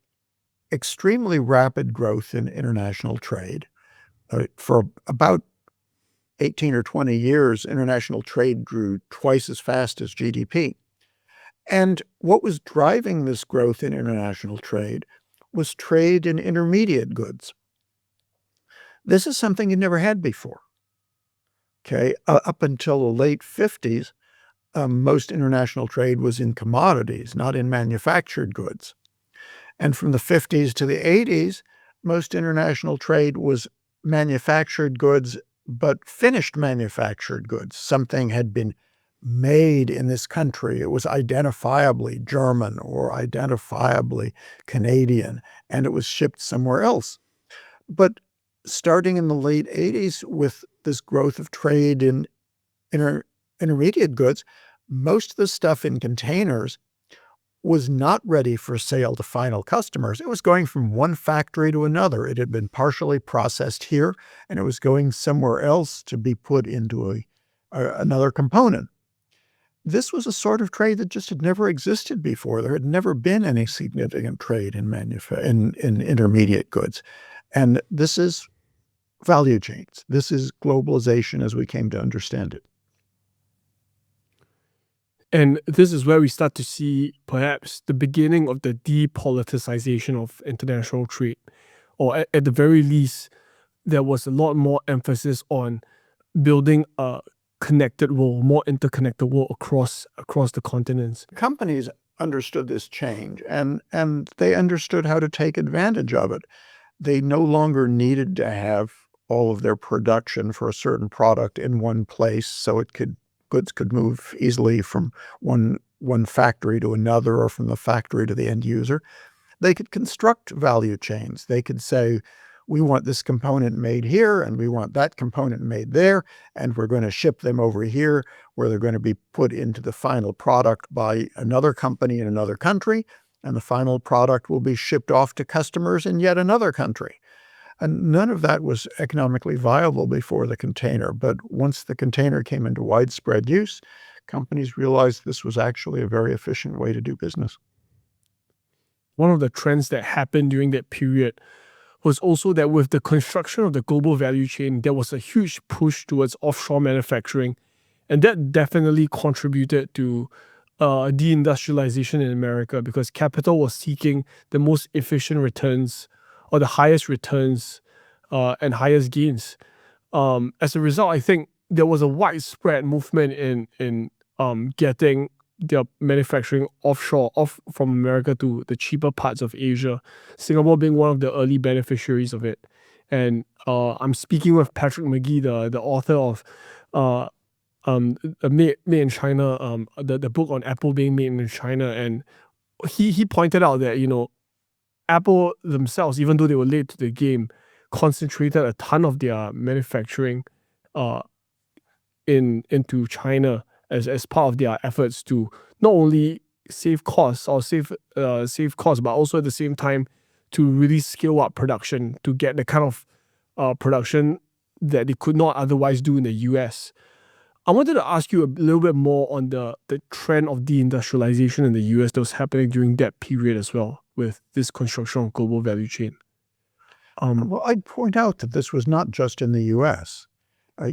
extremely rapid growth in international trade. For about 18 or 20 years, international trade grew twice as fast as GDP. And what was driving this growth in international trade was trade in intermediate goods. This is something you never had before. Okay, up until the late 50s, most international trade was in commodities, not in manufactured goods. And from the 50s to the 80s, most international trade was manufactured goods, but finished manufactured goods. Something had been made in this country. It was identifiably German or identifiably Canadian, and it was shipped somewhere else. But starting in the late 80s with this growth of trade in intermediate goods, most of the stuff in containers was not ready for sale to final customers. It was going from one factory to another. It had been partially processed here, and it was going somewhere else to be put into another component. This was a sort of trade that just had never existed before. There had never been any significant trade in intermediate goods. And this is value chains. This is globalization as we came to understand it. And this is where we start to see perhaps the beginning of the depoliticization of international trade. Or at the very least, there was a lot more emphasis on building a connected world, more interconnected world across the continents. Companies understood this change, and they understood how to take advantage of it. They no longer needed to have all of their production for a certain product in one place so goods could move easily from one factory to another or from the factory to the end user. They could construct value chains. They could say, we want this component made here and we want that component made there, and we're going to ship them over here where they're going to be put into the final product by another company in another country, and the final product will be shipped off to customers in yet another country. And none of that was economically viable before the container. But once the container came into widespread use, companies realized this was actually a very efficient way to do business. One of the trends that happened during that period was also that with the construction of the global value chain, there was a huge push towards offshore manufacturing. And that definitely contributed to deindustrialization in America, because capital was seeking the most efficient returns or the highest returns and highest gains. As a result, I think there was a widespread movement in getting their manufacturing offshore, off from America to the cheaper parts of Asia, Singapore being one of the early beneficiaries of it. And I'm speaking with Patrick McGee, the author of Made in China, the book on Apple being made in China. And he pointed out that, Apple themselves, even though they were late to the game, concentrated a ton of their manufacturing into China as part of their efforts to not only save costs, but also at the same time to really scale up production to get the kind of production that they could not otherwise do in the US. I wanted to ask you a little bit more on the trend of deindustrialization in the US that was happening during that period as well, with this construction of global value chain. Well, I'd point out that this was not just in the U.S.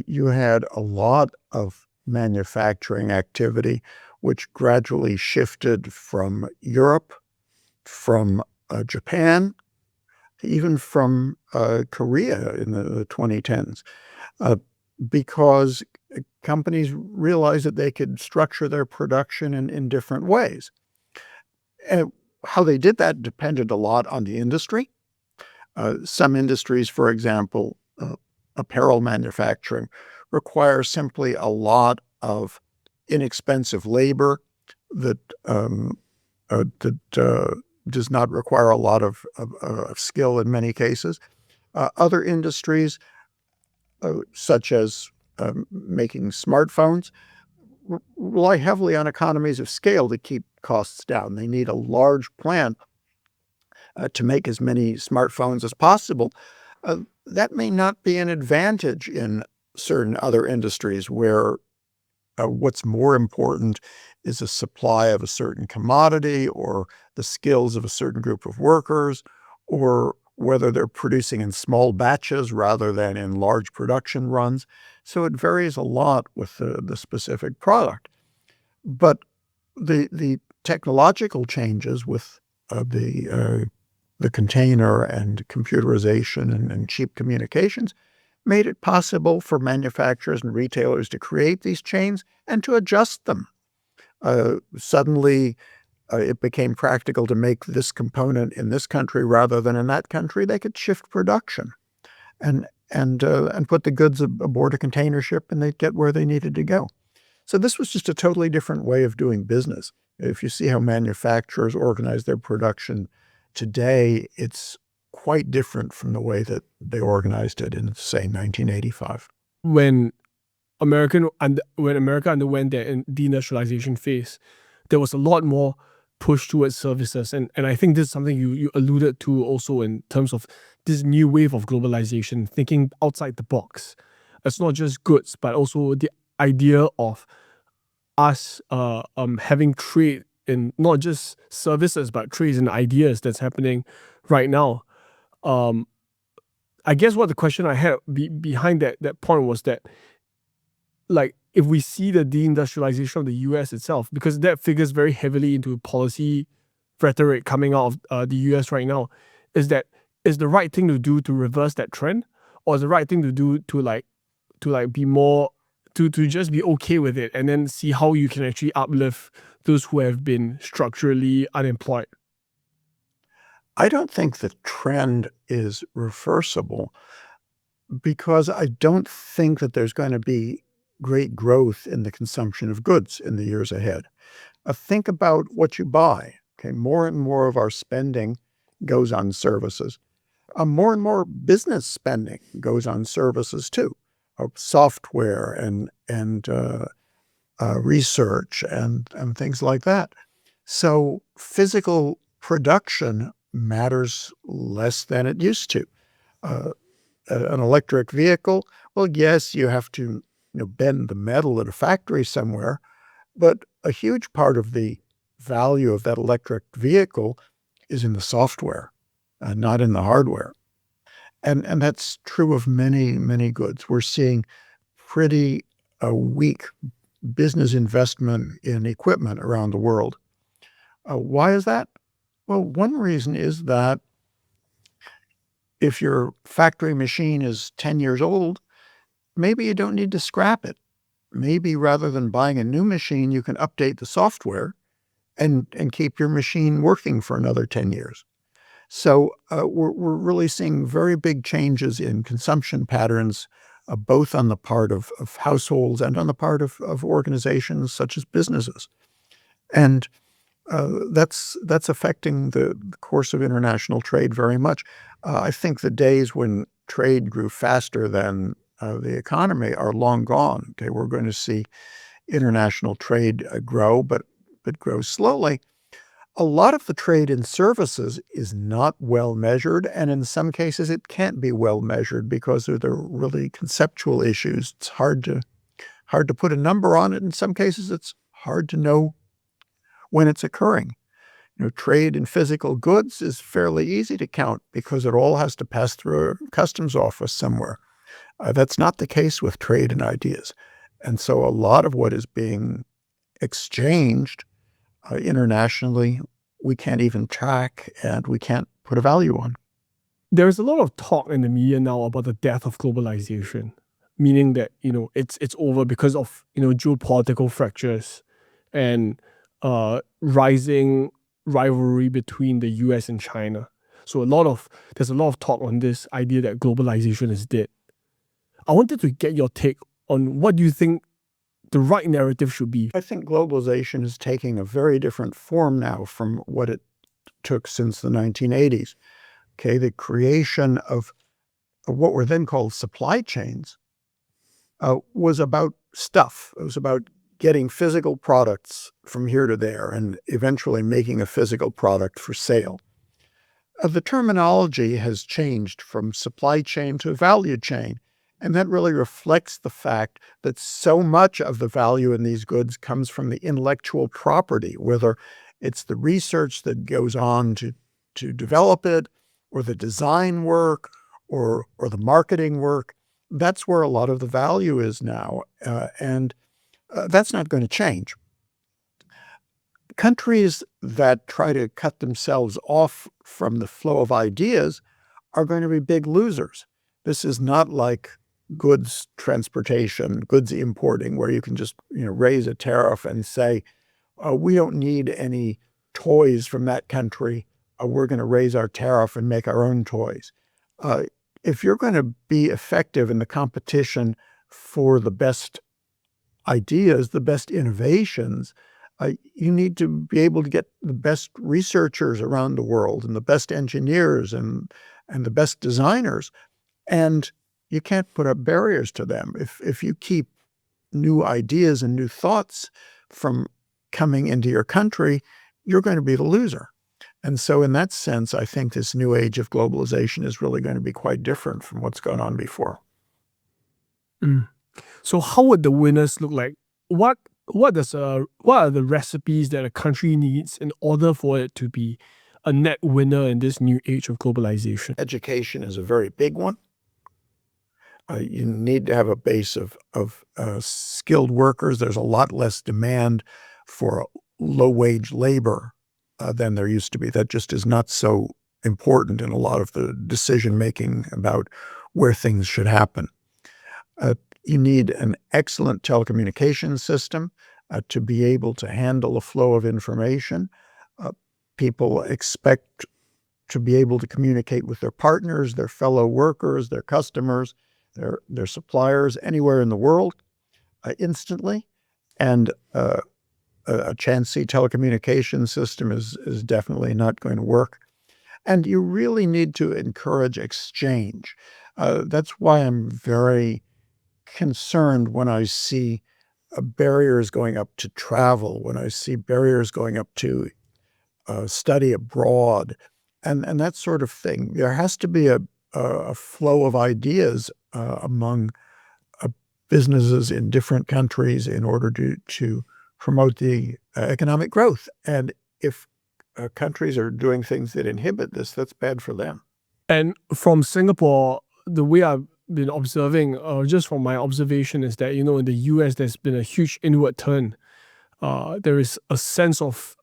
You had a lot of manufacturing activity which gradually shifted from Europe, from Japan, even from Korea in the 2010s, because companies realized that they could structure their production in different ways. And how they did that depended a lot on the industry. Some industries, for example, apparel manufacturing, require simply a lot of inexpensive labor that does not require a lot of skill in many cases. Other industries, such as making smartphones, rely heavily on economies of scale to keep costs down. They need a large plant to make as many smartphones as possible. That may not be an advantage in certain other industries where what's more important is a supply of a certain commodity or the skills of a certain group of workers, or whether they're producing in small batches rather than in large production runs. So it varies a lot with the specific product. But the technological changes with the container and computerization and cheap communications made it possible for manufacturers and retailers to create these chains and to adjust them. Suddenly, it became practical to make this component in this country rather than in that country. They could shift production and put the goods aboard a container ship, and they'd get where they needed to go. So this was just a totally different way of doing business. If you see how manufacturers organize their production today, it's quite different from the way that they organized it in, say, 1985. When America underwent their deindustrialization phase, there was a lot more push towards services. And I think this is something you alluded to also in terms of this new wave of globalization, thinking outside the box. It's not just goods, but also the idea of us having trade in not just services, but trades and ideas that's happening right now. I guess what the question I had behind that point was that, like, if we see the deindustrialization of the US itself, because that figures very heavily into policy rhetoric coming out of the US right now, is the right thing to do to reverse that trend, or is the right thing to do to be more to just be okay with it and then see how you can actually uplift those who have been structurally unemployed? I don't think the trend is reversible because I don't think that there's going to be great growth in the consumption of goods in the years ahead. Think about what you buy. Okay, more and more of our spending goes on services. More and more business spending goes on services too, software and research and things like that. So physical production matters less than it used to. An electric vehicle, well, yes, you have to bend the metal at a factory somewhere, but a huge part of the value of that electric vehicle is in the software, not in the hardware. And that's true of many, many goods. We're seeing pretty weak business investment in equipment around the world. Why is that? Well, one reason is that if your factory machine is 10 years old, maybe you don't need to scrap it. Maybe rather than buying a new machine, you can update the software and keep your machine working for another 10 years. So we're really seeing very big changes in consumption patterns, both on the part of households and on the part of organizations such as businesses. And that's affecting the course of international trade very much. I think the days when trade grew faster than the economy are long gone. Okay, we're going to see international trade grow, but grow slowly. A lot of the trade in services is not well measured, and in some cases it can't be well measured because of the really conceptual issues. It's hard to put a number on it. In some cases, it's hard to know when it's occurring. Trade in physical goods is fairly easy to count because it all has to pass through a customs office somewhere. That's not the case with trade in ideas. And so a lot of what is being exchanged internationally, we can't even track and we can't put a value on. There's a lot of talk in the media now about the death of globalization, meaning that it's over because of geopolitical fractures and rising rivalry between the US and China. So there's a lot of talk on this idea that globalization is dead. I wanted to get your take on what do you think the right narrative should be. I think globalization is taking a very different form now from what it took since the 1980s. Okay, the creation of what were then called supply chains was about stuff. It was about getting physical products from here to there and eventually making a physical product for sale. The terminology has changed from supply chain to value chain, and that really reflects the fact that so much of the value in these goods comes from the intellectual property, whether it's the research that goes on to develop it, or the design work, or the marketing work. That's where a lot of the value is now, and that's not going to change. Countries that try to cut themselves off from the flow of ideas are going to be big losers. This is not like goods transportation, goods importing, where you can just raise a tariff and say, we don't need any toys from that country. We're going to raise our tariff and make our own toys. If you're going to be effective in the competition for the best ideas, the best innovations, you need to be able to get the best researchers around the world and the best engineers and the best designers. And you can't put up barriers to them. If you keep new ideas and new thoughts from coming into your country, you're going to be the loser. And so in that sense, I think this new age of globalization is really going to be quite different from what's gone on before. So how would the winners look like? What are the recipes that a country needs in order for it to be a net winner in this new age of globalization? Education is a very big one. You need to have a base of skilled workers. There's a lot less demand for low-wage labor than there used to be. That just is not so important in a lot of the decision-making about where things should happen. You need an excellent telecommunications system to be able to handle the flow of information. People expect to be able to communicate with their partners, their fellow workers, their customers, their suppliers anywhere in the world instantly. And a chancy telecommunications system is definitely not going to work. And you really need to encourage exchange. That's why I'm very concerned when I see barriers going up to travel, when I see barriers going up to study abroad, and that sort of thing. There has to be a flow of ideas among businesses in different countries in order to promote the economic growth. And if countries are doing things that inhibit this, that's bad for them. And from Singapore, the way I've been observing, just from my observation, is that, in the US, there's been a huge inward turn. There is a sense of,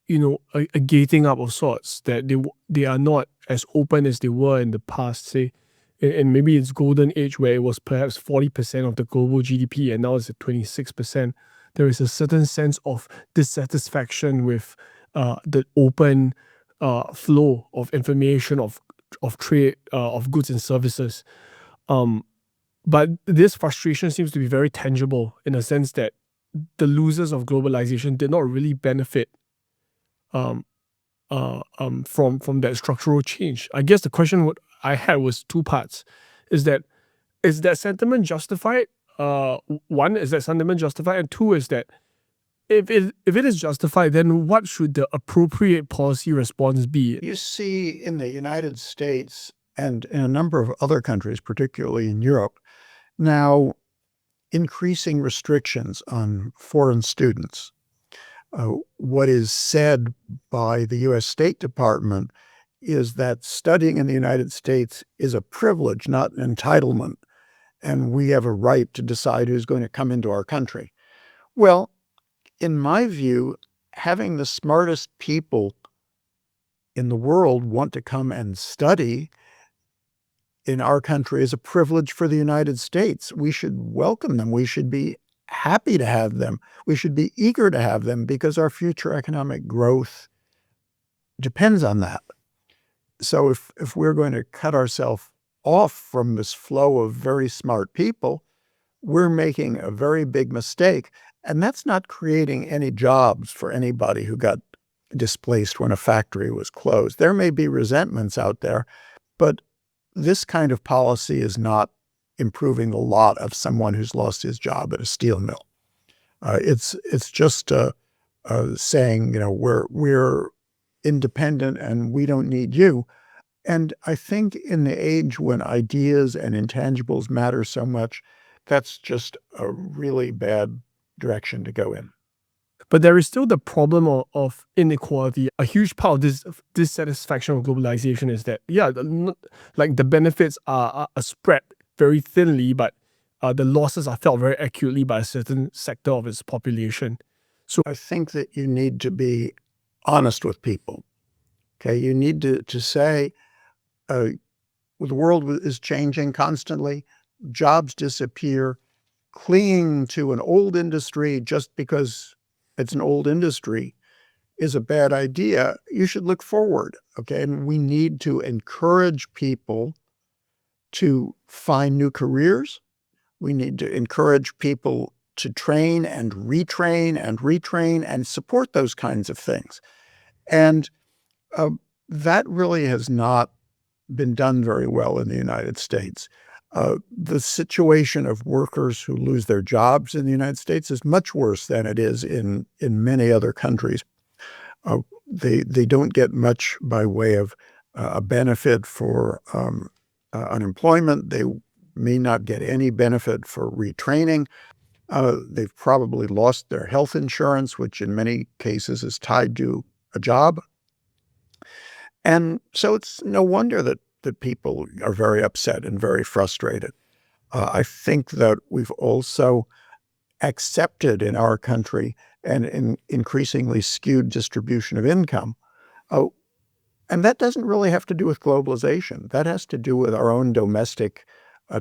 a gating up of sorts, that they are not as open as they were in the past, say, and maybe it's golden age where it was perhaps 40% of the global GDP and now it's at 26%. There is a certain sense of dissatisfaction with the open flow of information, of trade, of goods and services. But this frustration seems to be very tangible in the sense that the losers of globalization did not really benefit from that structural change. I guess the question I had was two parts. Is that sentiment justified? One, is that sentiment justified? And two, is that if it is justified, then what should the appropriate policy response be? You see in the United States and in a number of other countries, particularly in Europe, now increasing restrictions on foreign students. What is said by the U.S. State Department is that studying in the United States is a privilege, not an entitlement, and we have a right to decide who's going to come into our country. Well, in my view, having the smartest people in the world want to come and study in our country is a privilege for the United States. We should welcome them. We should be happy to have them. We should be eager to have them because our future economic growth depends on that. So if we're going to cut ourselves off from this flow of very smart people, we're making a very big mistake. And that's not creating any jobs for anybody who got displaced when a factory was closed. There may be resentments out there, but this kind of policy is not improving the lot of someone who's lost his job at a steel mill. It's just saying, we're independent and we don't need you. And I think in the age when ideas and intangibles matter so much, that's just a really bad direction to go in. But there is still the problem of inequality. A huge part of this dissatisfaction of globalization is that, like the benefits are spread very thinly, but the losses are felt very acutely by a certain sector of its population. So I think that you need to be honest with people. Okay, you need to say, the world is changing constantly. Jobs disappear. Clinging to an old industry just because it's an old industry is a bad idea. You should look forward, okay? And we need to encourage people to find new careers. We need to encourage people to train and retrain and support those kinds of things. And that really has not been done very well in the United States. The situation of workers who lose their jobs in the United States is much worse than it is in many other countries. They don't get much by way of a benefit for unemployment. They may not get any benefit for retraining. They've probably lost their health insurance, which in many cases is tied to a job. And so it's no wonder that people are very upset and very frustrated. I think that we've also accepted in our country an increasingly skewed distribution of income. And that doesn't really have to do with globalization. That has to do with our own domestic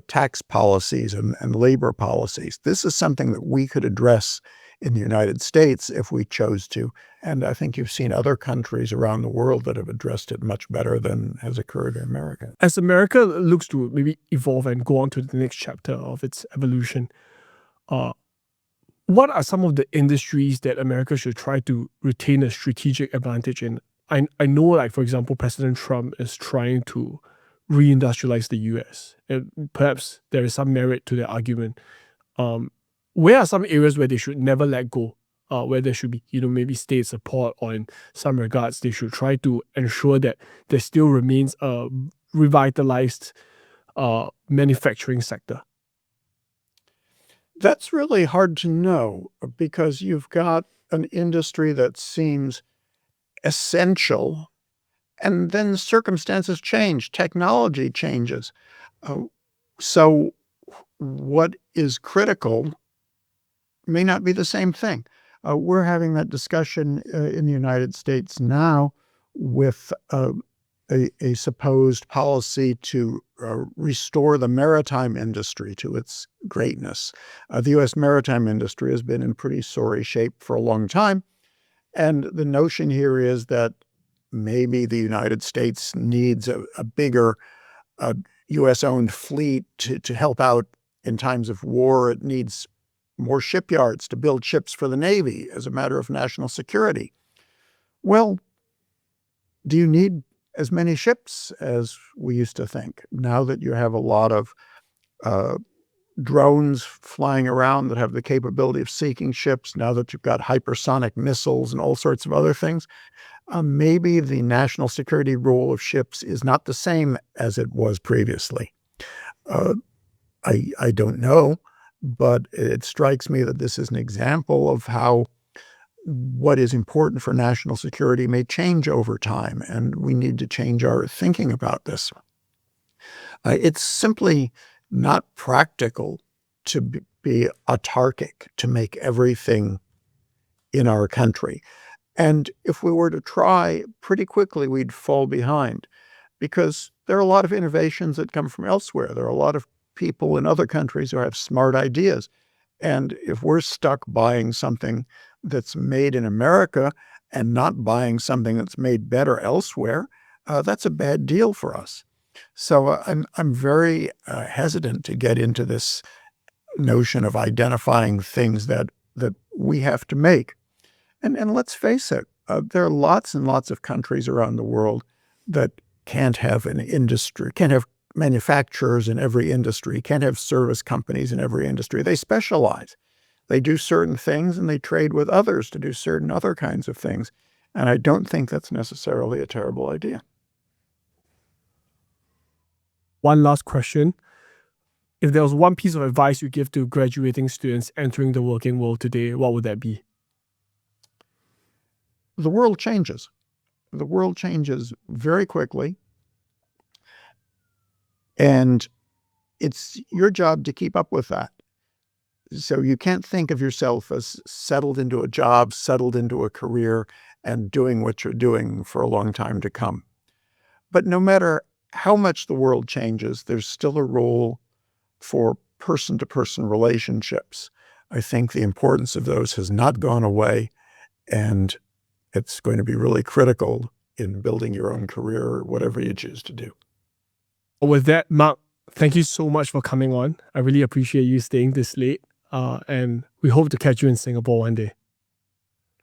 tax policies and labor policies. This is something that we could address in the United States if we chose to. And I think you've seen other countries around the world that have addressed it much better than has occurred in America. as America looks to maybe evolve and go on to the next chapter of its evolution, what are some of the industries that America should try to retain a strategic advantage in? I know, like, for example, President Trump is trying to reindustrialize the US. And perhaps there is some merit to that argument. Where are some areas where they should never let go? Where there should be, maybe state support, or in some regards, they should try to ensure that there still remains a revitalized manufacturing sector? That's really hard to know because you've got an industry that seems essential, and then circumstances change, technology changes. So what is critical may not be the same thing. We're having that discussion in the United States now with a supposed policy to restore the maritime industry to its greatness. The U.S. maritime industry has been in pretty sorry shape for a long time. And the notion here is that maybe the United States needs a bigger U.S.-owned fleet to help out in times of war. It needs more shipyards to build ships for the Navy as a matter of national security. Well, do you need as many ships as we used to think? Now that you have a lot of drones flying around that have the capability of sinking ships, now that you've got hypersonic missiles and all sorts of other things, maybe the national security role of ships is not the same as it was previously. I don't know, but it strikes me that this is an example of how what is important for national security may change over time, and we need to change our thinking about this. It's simply not practical to be autarkic, to make everything in our country. And if we were to try, pretty quickly we'd fall behind because there are a lot of innovations that come from elsewhere. There are a lot of people in other countries who have smart ideas. And if we're stuck buying something that's made in America and not buying something that's made better elsewhere, that's a bad deal for us. So I'm very hesitant to get into this notion of identifying things that we have to make. And let's face it, there are lots and lots of countries around the world that can't have an industry, can't have manufacturers in every industry, can't have service companies in every industry. They specialize. They do certain things and they trade with others to do certain other kinds of things. And I don't think that's necessarily a terrible idea. One last question. If there was one piece of advice you give to graduating students entering the working world today, what would that be? The world changes. The world changes very quickly. And it's your job to keep up with that. So you can't think of yourself as settled into a job, settled into a career, and doing what you're doing for a long time to come. But no matter how much the world changes, there's still a role for person-to-person relationships. I think the importance of those has not gone away, and it's going to be really critical in building your own career or whatever you choose to do. With that, Marc, thank you so much for coming on. I really appreciate you staying this late, and we hope to catch you in Singapore one day.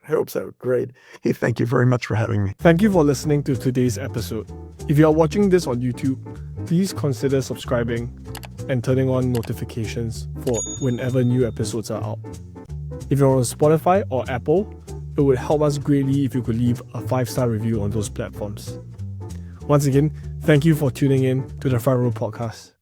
I hope so. Great. Hey, thank you very much for having me. Thank you for listening to today's episode. If you are watching this on YouTube, please consider subscribing and turning on notifications for whenever new episodes are out. If you're on Spotify or Apple, it would help us greatly if you could leave a 5-star review on those platforms. Once again, thank you for tuning in to the Front Row Podcast.